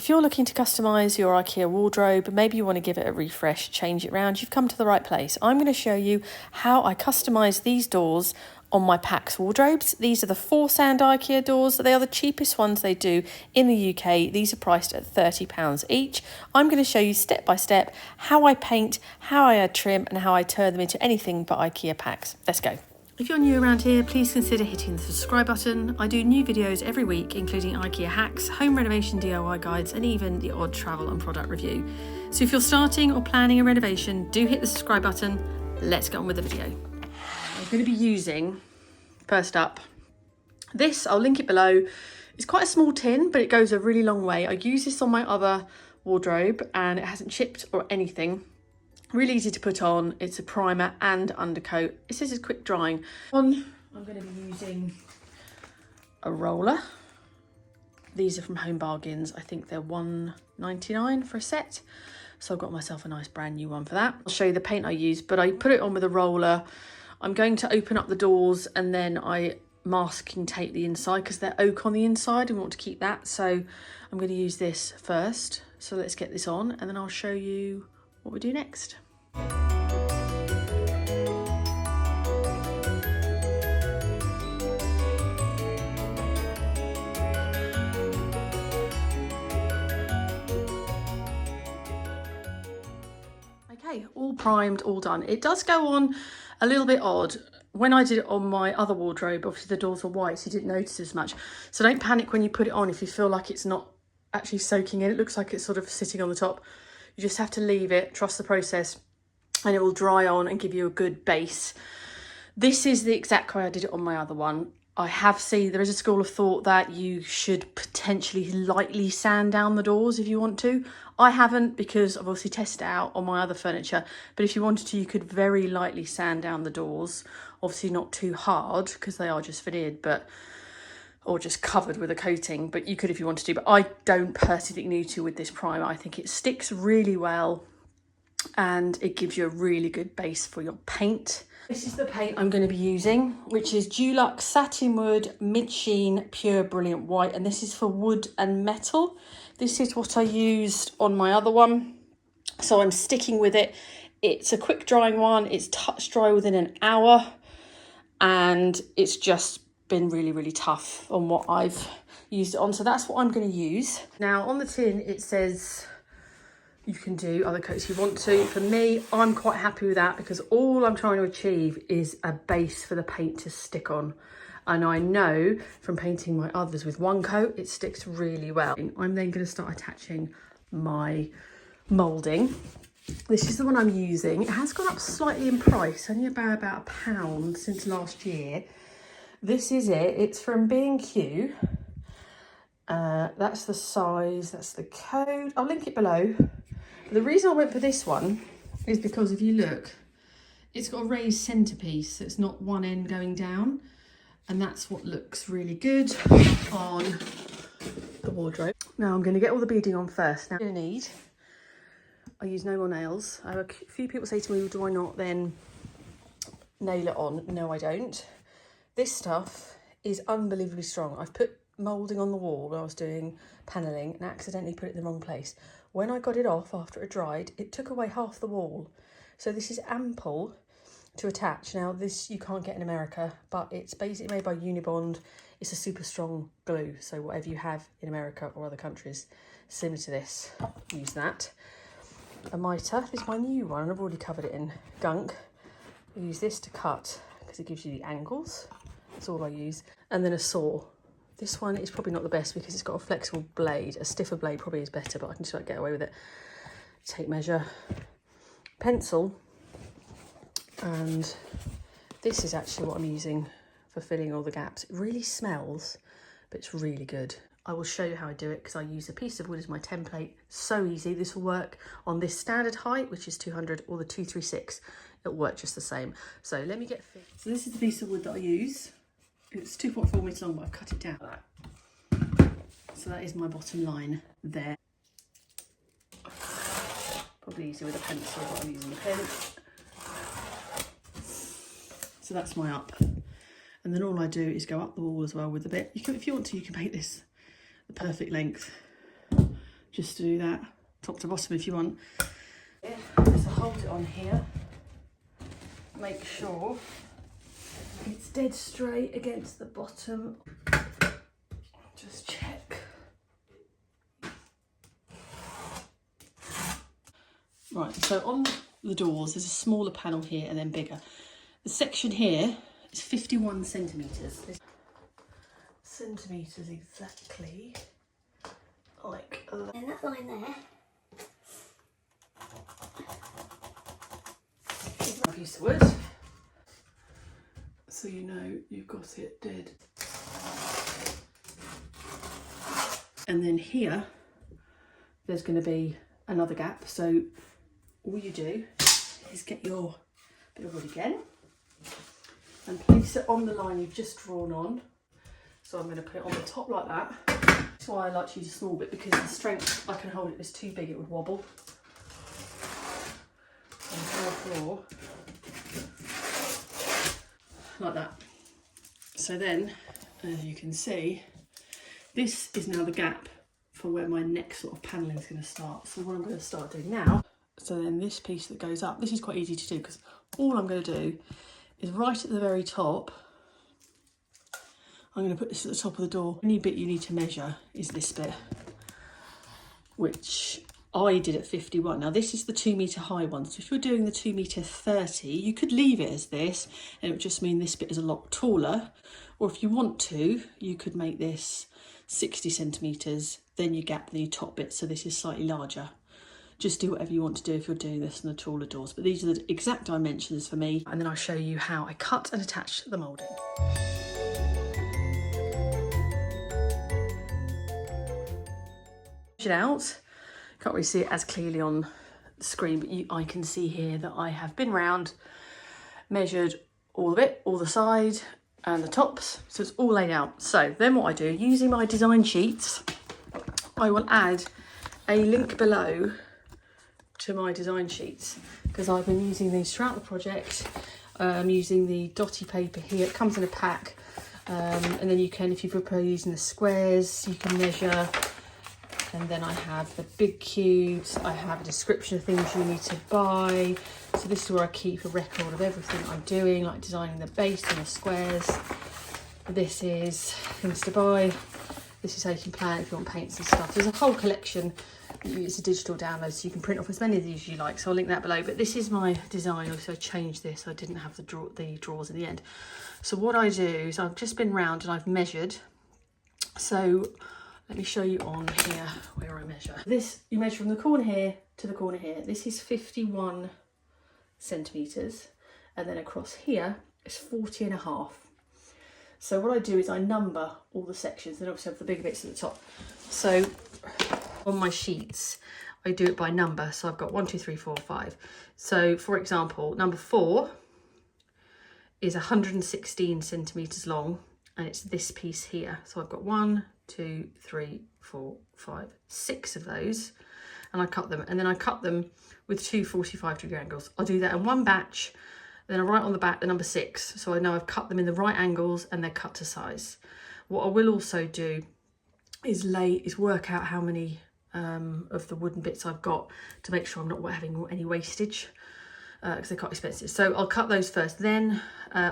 If you're looking to customise your IKEA wardrobe, maybe you want to give it a refresh, change it around, you've come to the right place. I'm going to show you how I customise these doors on my PAX wardrobes. These are the Forsand IKEA doors. They are the cheapest ones they do in the UK. These are priced at £30 each. I'm going to show you step by step how I paint, how I add trim and how I turn them into anything but IKEA PAX. Let's go. If you're new around here, please consider hitting the subscribe button. I do new videos every week, including IKEA hacks, home renovation DIY guides, and even the odd travel and product review. So if you're starting or planning a renovation, do hit the subscribe button. Let's get on with the video. I'm going to be using, first up, this, I'll link it below. It's quite a small tin, but it goes a really long way. I use this on my other wardrobe and it hasn't chipped or anything. Really easy to put on. It's a primer and undercoat. It says it's quick drying. I'm going to be using a roller. These are from Home Bargains. I think they're £1.99 for a set. So I've got myself a nice brand new one for that. I'll show you the paint I use, but I put it on with a roller. I'm going to open up the doors and then I masking tape the inside because they're oak on the inside and we want to keep that. So I'm going to use this first. So let's get this on and then I'll show you what we do next. Okay, all primed, all done. It does go on a little bit odd. When I did it on my other wardrobe, obviously the doors were white, so you didn't notice as much. So don't panic when you put it on if you feel like it's not actually soaking in. It looks like it's sort of sitting on the top. You just have to leave it, trust the process, and it will dry on and give you a good base. This is the exact way I did it on my other one. I have seen there is a school of thought that you should potentially lightly sand down the doors if you want to. I haven't because I've obviously tested it out on my other furniture, but if you wanted to, you could very lightly sand down the doors. Obviously not too hard because they are just veneered, but or just covered with a coating, but you could if you wanted to, but I don't personally think you need to with this primer. I think it sticks really well and it gives you a really good base for your paint. This is the paint I'm going to be using, which is Dulux Satin Wood Mid Sheen Pure Brilliant White, and this is for wood and metal. This is what I used on my other one, so I'm sticking with it. It's a quick drying one, it's touch dry within an hour, and it's just been really tough on what I've used it on, so that's what I'm going to use. Now on the tin it says you can do other coats if you want to. For me, I'm quite happy with that because all I'm trying to achieve is a base for the paint to stick on, and I know from painting my others with one coat it sticks really well. I'm then going to start attaching my moulding. This is the one I'm using. It has gone up slightly in price, only about £1 since last year. This is it. It's from B&Q. That's the size, that's the code. I'll link it below. The reason I went for this one is because if you look, it's got a raised centerpiece, so it's not one end going down. And that's what looks really good on the wardrobe. Now I'm going to get all the beading on first. Now I'm going to need, I use no more nails. I have a few people say to me, well, do I not then nail it on? No, I don't. This stuff is unbelievably strong. I've put moulding on the wall when I was doing panelling and accidentally put it in the wrong place. When I got it off after it dried, it took away half the wall. So this is ample to attach. Now this you can't get in America, but it's basically made by Unibond. It's a super strong glue. So whatever you have in America or other countries similar to this, use that. A mitre, this is my new one. I've already covered it in gunk. I use this to cut because it gives you the angles. That's all I use. And then a saw. This one is probably not the best because it's got a flexible blade. A stiffer blade probably is better, but I can just like get away with it. Tape measure, pencil, and this is actually what I'm using for filling all the gaps. It really smells, but it's really good. I will show you how I do it because I use a piece of wood as my template. So easy. This will work on this standard height, which is 200, or the 236. It'll work just the same. So let me get fit. So this is the piece of wood that I use. It's 2.4 metres long, but I've cut it down like that. So that is my bottom line there. Probably easier with a pencil, but I'm using a pen. So that's my up. And then all I do is go up the wall as well with a bit. You can, if you want to, you can paint this the perfect length just to do that top to bottom if you want. Yeah, so hold it on here, make sure it's dead straight against the bottom. Just check. Right, so on the doors there's a smaller panel here and then bigger. The section here is 51 centimetres. Centimetres exactly, like and that line there. I've used the wood, so you know you've got it dead. And then here, there's going to be another gap. So all you do is get your bit of wood again and place it on the line you've just drawn on. So I'm going to put it on the top like that. That's why I like to use a small bit, because the strength I can hold it is too big, it would wobble. And therefore, like that. So then, as you can see, this is now the gap for where my next sort of panelling is going to start. So what I'm going to start doing now, so then this piece that goes up, this is quite easy to do because all I'm going to do is right at the very top, I'm going to put this at the top of the door. The only bit you need to measure is this bit, which I did at 51. Now this is the 2 metre high one. So if you're doing the 2 metre 30, you could leave it as this and it would just mean this bit is a lot taller. Or if you want to, you could make this 60 centimetres, then you gap the top bit so this is slightly larger. Just do whatever you want to do if you're doing this on the taller doors. But these are the exact dimensions for me. And then I'll show you how I cut and attach the moulding. It out. Can't really see it as clearly on the screen, but I can see here that I have been round, measured all of it, all the side and the tops, so it's all laid out. So then what I do, using my design sheets, I will add a link below to my design sheets, because I've been using these throughout the project. I'm using the dotty paper here, it comes in a pack, and then you can, if you prefer using the squares, you can measure. And then I have the big cubes, I have a description of things you need to buy. So this is where I keep a record of everything I'm doing, like designing the base and the squares. This is things to buy. This is how you can plan if you want paints and stuff. There's a whole collection. It's a digital download, so you can print off as many of these as you like. So I'll link that below. But this is my design. Also, I changed this. I didn't have the drawers in the end. So what I do is I've just been round and I've measured. So let me show you on here where I measure. This, you measure from the corner here to the corner here. This is 51 centimetres. And then across here is 40 and a half. So what I do is I number all the sections, then obviously have the bigger bits at the top. So on my sheets, I do it by number. So I've got 1, 2, 3, 4, 5. So for example, number 4 is 116 centimetres long, and it's this piece here. So I've got 1, 2, 3, 4, 5, 6 of those, and I cut them, and then I cut them with 2 45-degree angles. I'll do that in one batch, then I write on the back the number 6, so I know I've cut them in the right angles and they're cut to size. What I will also do is work out how many of the wooden bits I've got to make sure I'm not having any wastage, because they're quite expensive. So I'll cut those first. Then,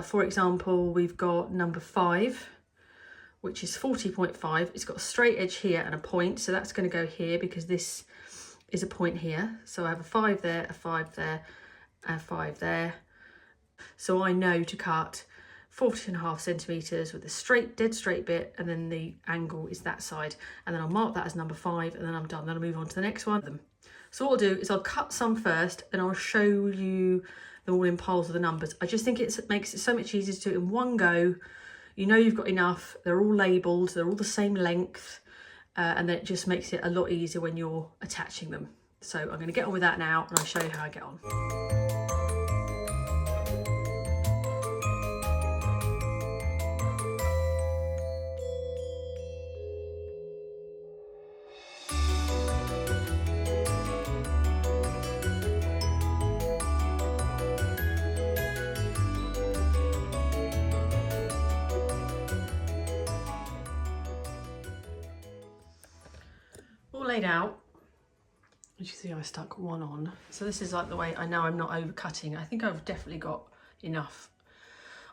for example, we've got number 5, which is 40.5. It's got a straight edge here and a point, so that's going to go here because this is a point here. So I have a 5 there, a 5 there, and a 5 there. So I know to cut 40.5 centimetres with a dead straight bit, and then the angle is that side, and then I'll mark that as number 5, and then I'm done. Then I'll move on to the next one. So what I'll do is I'll cut some first, and I'll show you them all in piles of the numbers. I just think it makes it so much easier to do it in one go. You know you've got enough, they're all labelled, they're all the same length, and then it just makes it a lot easier when you're attaching them. So I'm going to get on with that now, and I'll show you how I get on. Laid out, As you see, I stuck one on. So this is like the way I know I'm not overcutting. I think I've definitely got enough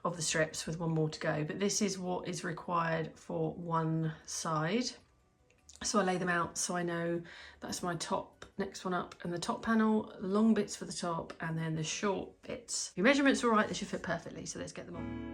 of the strips with one more to go, but this is what is required for one side. So I lay them out so I know that's my top, next one up, and the top panel, long bits for the top, and then the short bits. Your measurements are all right, they should fit perfectly, so let's get them on.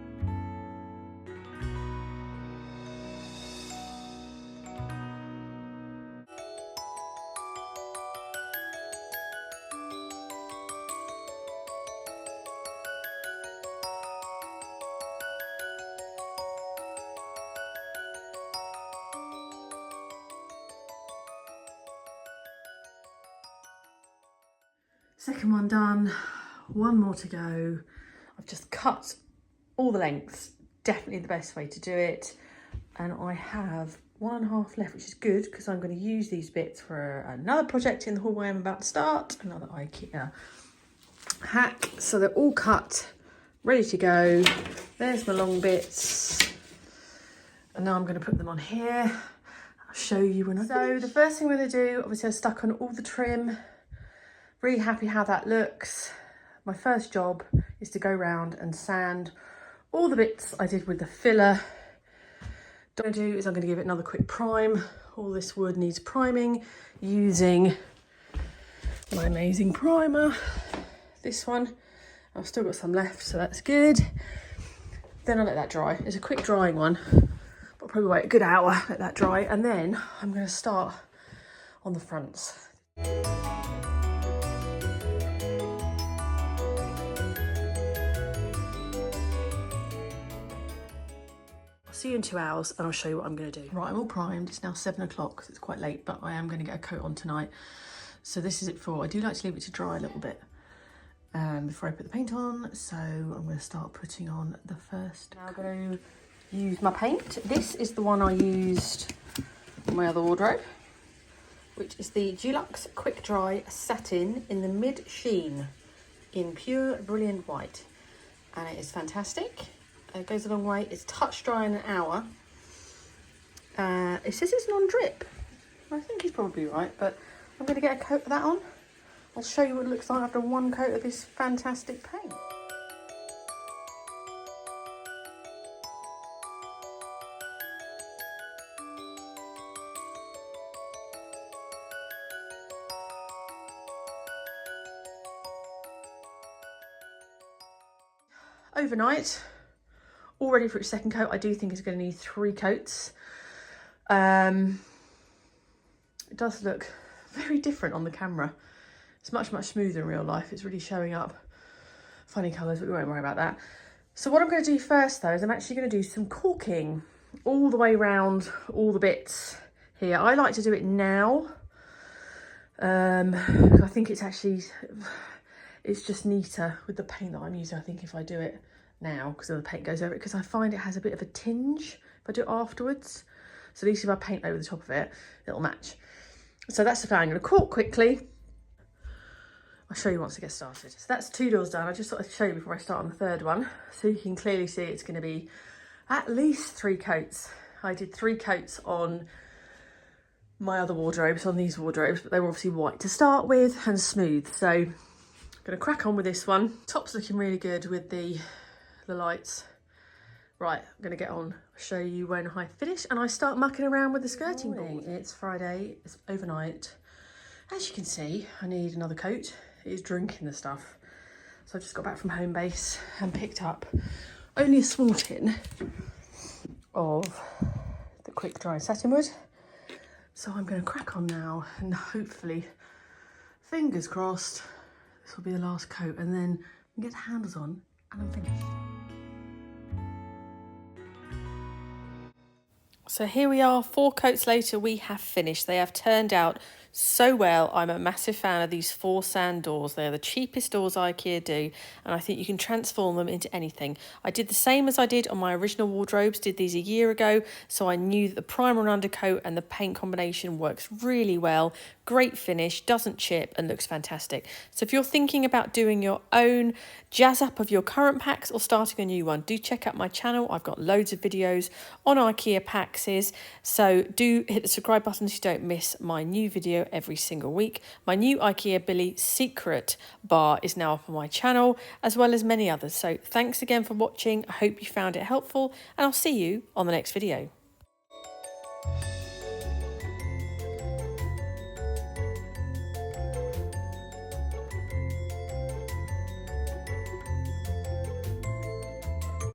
Second one done, one more to go. I've just cut all the lengths, definitely the best way to do it. And I have 1.5 left, which is good because I'm going to use these bits for another project in the hallway I'm about to start, another IKEA hack. So they're all cut, ready to go. There's my long bits. And now I'm going to put them on here. I'll show you when I finish. So the first thing I'm going to do, obviously I stuck on all the trim. Really happy how that looks. My first job is to go around and sand all the bits I did with the filler. What I'm going to do is I'm going to give it another quick prime. All this wood needs priming using my amazing primer. This one, I've still got some left, so that's good. Then I'll let that dry. It's a quick drying one, but I'll probably wait a good hour, let that dry, and then I'm going to start on the fronts. See you in 2 hours and I'll show you what I'm going to do. Right, I'm all primed. It's now 7 o'clock because it's quite late, but I am going to get a coat on tonight. So this is it for. I do like to leave it to dry a little bit before I put the paint on. So I'm going to start putting on the first. Now I'm going to use my paint. This is the one I used on my other wardrobe, which is the Dulux Quick Dry Satin in the Mid Sheen in pure brilliant white. And it is fantastic. It goes a long way. It's touch dry in an hour. It says it's non-drip. I think he's probably right, but I'm going to get a coat of that on. I'll show you what it looks like after one coat of this fantastic paint. Overnight. All ready for its second coat. I do think it's going to need 3 coats. It does look very different on the camera. It's much smoother in real life. It's really showing up funny colours, but we won't worry about that. So what I'm going to do first though is I'm actually going to do some caulking all the way around all the bits here. I like to do it now. I think it's just neater with the paint that I'm using. I think if I do it now, because the paint goes over it, because I find it has a bit of a tinge if I do it afterwards. So at least if I paint over the top of it, it'll match. So that's the plan. I'm going to caulk quickly. I'll show you once I get started. So that's 2 doors done. I just thought I'd show you before I start on the third one. So you can clearly see it's going to be at least 3 coats. I did 3 coats on my other wardrobes, on these wardrobes, but they were obviously white to start with and smooth. So I'm going to crack on with this one. Top's looking really good with the lights. Right, I'm going to get on, show you when I finish and I start mucking around with the skirting board. It's Friday, it's overnight. As you can see, I need another coat. It is drinking the stuff. So I just got back from home base and picked up only a small tin of the quick dry satin wood. So I'm going to crack on now and hopefully, fingers crossed, this will be the last coat and then I can get the handles on and I'm finished. So here we are, 4 coats later, we have finished. They have turned out so well. I'm a massive fan of these Forsand doors. They're the cheapest doors IKEA do, and I think you can transform them into anything. I did the same as I did on my original wardrobes, did these a year ago, so I knew that the primer and undercoat and the paint combination works really well. Great finish, doesn't chip, and looks fantastic. So if you're thinking about doing your own jazz up of your current PAX or starting a new one, do check out my channel. I've got loads of videos on IKEA PAXes, so do hit the subscribe button so you don't miss my new video video every single week. My new IKEA Billy secret bar is now up on my channel, as well as many others. So thanks again for watching. I hope you found it helpful, and I'll see you on the next video.